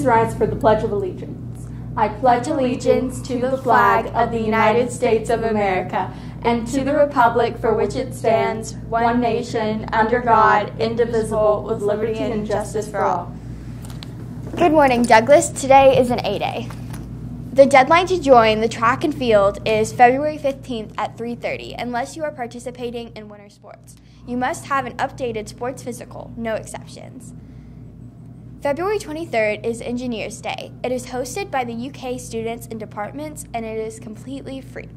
Please rise for the Pledge of Allegiance. I pledge allegiance to the flag of the United States of America and to the republic for which it stands, one nation, under God, indivisible, with liberty and justice for all. Good morning, Douglas. Today is an A-Day. The deadline to join the track and field is February 15th at 3:30, unless you are participating in winter sports. You must have an updated sports physical, no exceptions. February 23rd is Engineers Day. It is hosted by the UK students and departments, and it is completely free.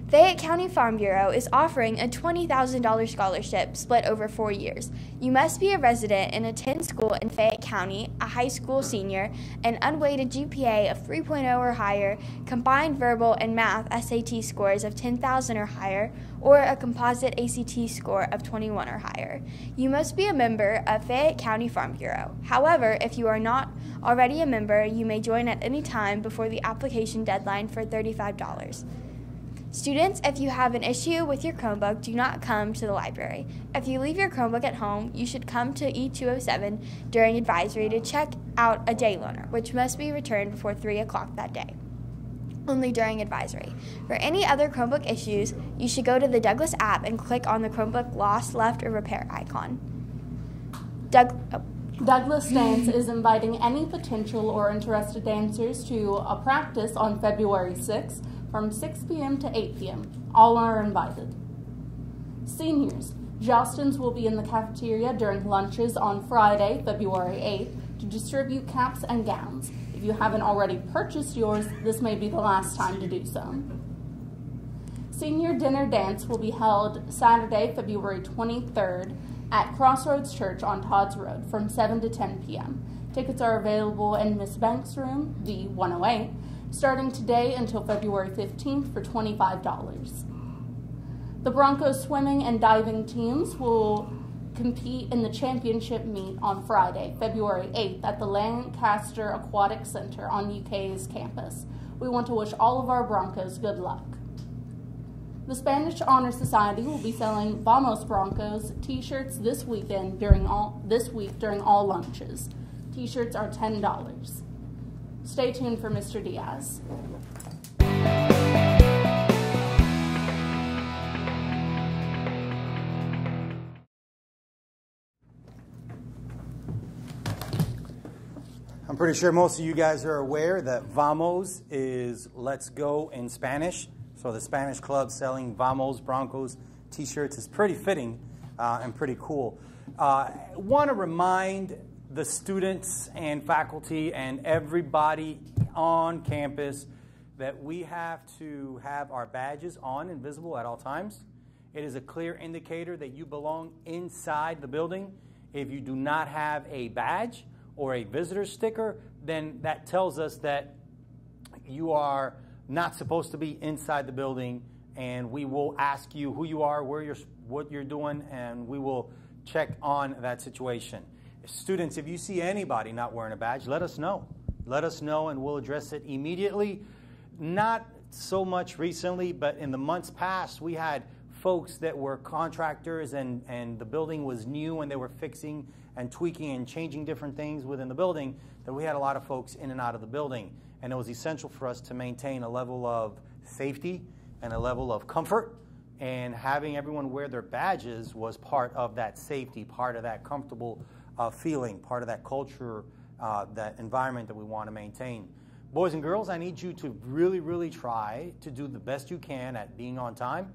Fayette County Farm Bureau is offering a $20,000 scholarship split over 4 years. You must be a resident and attend school in Fayette County, a high school senior, an unweighted GPA of 3.0 or higher, combined verbal and math SAT scores of 10,000 or higher, or a composite ACT score of 21 or higher. You must be a member of Fayette County Farm Bureau. However, if you are not already a member, you may join at any time before the application deadline for $35. Students, if you have an issue with your Chromebook, do not come to the library. If you leave your Chromebook at home, you should come to E207 during advisory to check out a day loaner, which must be returned before 3 o'clock that day, only during advisory. For any other Chromebook issues, you should go to the Douglas app and click on the Chromebook lost, left, or repair icon. Douglas Dance is inviting any potential or interested dancers to a practice on February 6th from 6 p.m. to 8 p.m. All are invited. Seniors, Jostens will be in the cafeteria during lunches on Friday, February 8th, to distribute caps and gowns. If you haven't already purchased yours, this may be the last time to do so. Senior Dinner Dance will be held Saturday, February 23rd at Crossroads Church on Todd's Road from 7 to 10 p.m. Tickets are available in Miss Banks' room, V108, starting today until February 15th for $25. The Broncos swimming and diving teams will compete in the championship meet on Friday, February 8th at the Lancaster Aquatic Center on UK's campus. We want to wish all of our Broncos good luck. The Spanish Honor Society will be selling Vamos Broncos t-shirts this week during all lunches. T-shirts are $10. Stay tuned for Mr. Diaz. I'm pretty sure most of you guys are aware that Vamos is let's go in Spanish. So the Spanish club selling Vamos Broncos t-shirts is pretty fitting and pretty cool. Want to remind the students and faculty and everybody on campus that we have to have our badges on and visible at all times. It is a clear indicator that you belong inside the building. If you do not have a badge or a visitor sticker, then that tells us that you are not supposed to be inside the building, and we will ask you who you are, what you're doing, and we will check on that situation. Students, if you see anybody not wearing a badge, let us know. Let us know, and we'll address it immediately. Not so much recently, but in the months past, we had folks that were contractors, and the building was new, and they were fixing and tweaking and changing different things within the building, that we had a lot of folks in and out of the building. And it was essential for us to maintain a level of safety and a level of comfort. And having everyone wear their badges was part of that safety, part of that comfortable feeling, part of that culture, that environment that we want to maintain. Boys and girls, I need you to really, really try to do the best you can at being on time,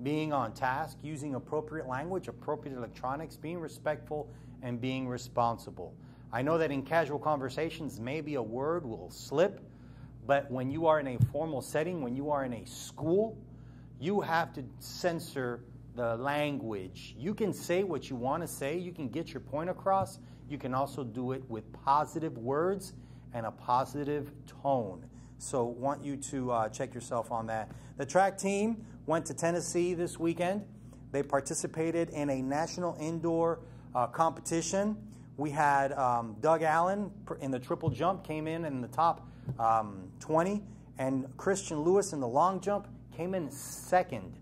being on task, using appropriate language, appropriate electronics, being respectful, and being responsible. I know that in casual conversations, maybe a word will slip, but when you are in a formal setting, when you are in a school, you have to censor the language. You can say what you want to say. You can get your point across. You can also do it with positive words and a positive tone. So want you to check yourself on that. The track team went to Tennessee this weekend. They participated in a national indoor competition. We had Doug Allen in the triple jump, came in the top 20, and Christian Lewis in the long jump came in second.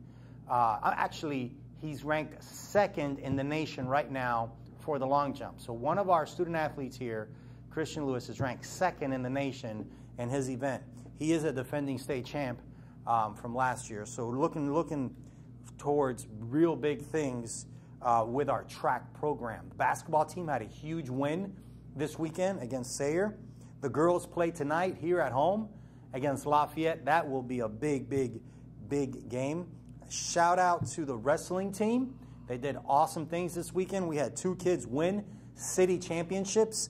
Actually, he's ranked second in the nation right now for the long jump. So one of our student athletes here, Christian Lewis is ranked second in the nation in his event. He is a defending state champ from last year. So looking towards real big things with our track program. The basketball team had a huge win this weekend against Sayre. The girls play tonight here at home against Lafayette. That will be a big game. Shout out to the wrestling team. They did awesome things this weekend. We had 2 kids win city championships.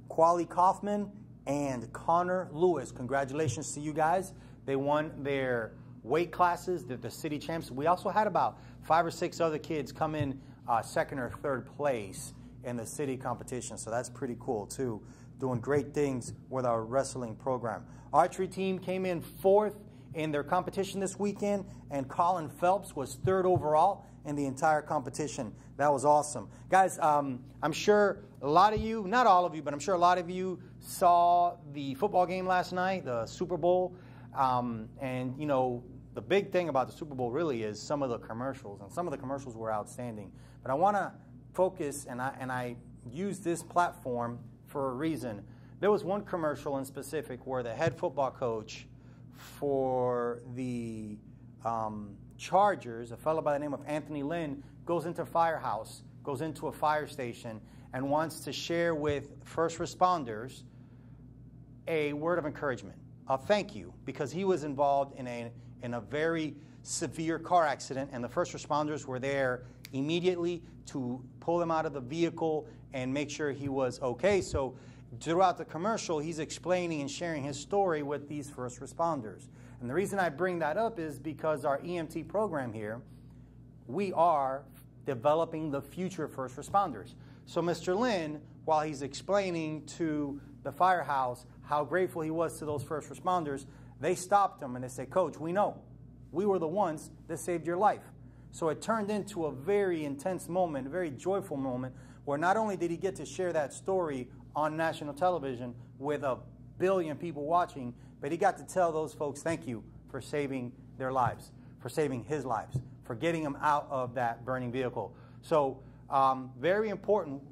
Quali Kaufman and Connor Lewis. Congratulations to you guys. They won their weight classes. They're the city champs. We also had about 5 or 6 other kids come in second or third place in the city competition. So that's pretty cool too. Doing great things with our wrestling program. Archery team came in 4th in their competition this weekend, and Colin Phelps was 3rd overall in the entire competition. That was awesome. Guys, I'm sure a lot of you, not all of you, but I'm sure a lot of you saw the football game last night, the Super Bowl. And, you know, the big thing about the Super Bowl really is some of the commercials, and some of the commercials were outstanding. But I want to focus, and I use this platform for a reason. There was one commercial in specific where the head football coach for the Chargers, a fellow by the name of Anthony Lynn, goes into a firehouse, goes into a fire station, and wants to share with first responders a word of encouragement, a thank you, because he was involved in a very severe car accident, and the first responders were there immediately to pull him out of the vehicle and make sure he was okay. So throughout the commercial, he's explaining and sharing his story with these first responders. And the reason I bring that up is because our EMT program here, we are developing the future first responders. So Mr. Lynn, while he's explaining to the firehouse how grateful he was to those first responders, they stopped him and they said, "Coach, we know. We were the ones that saved your life." So it turned into a very intense moment, a very joyful moment, where not only did he get to share that story on national television with 1 billion people watching, but he got to tell those folks thank you for saving their lives, for saving his lives, for getting him out of that burning vehicle. So very important.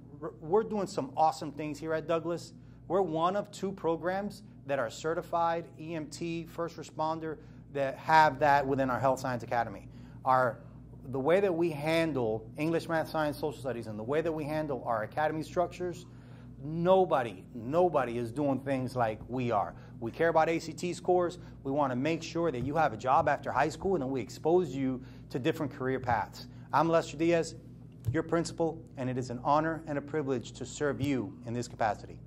We're doing some awesome things here at Douglas. We're one of 2 programs that are certified EMT first responder that have that within our Health Science Academy. The way that we handle English, Math, Science, Social Studies, and the way that we handle our academy structures, nobody is doing things like we are. We care about ACT scores. We want to make sure that you have a job after high school, and then we expose you to different career paths. I'm Lester Diaz, your principal, and it is an honor and a privilege to serve you in this capacity.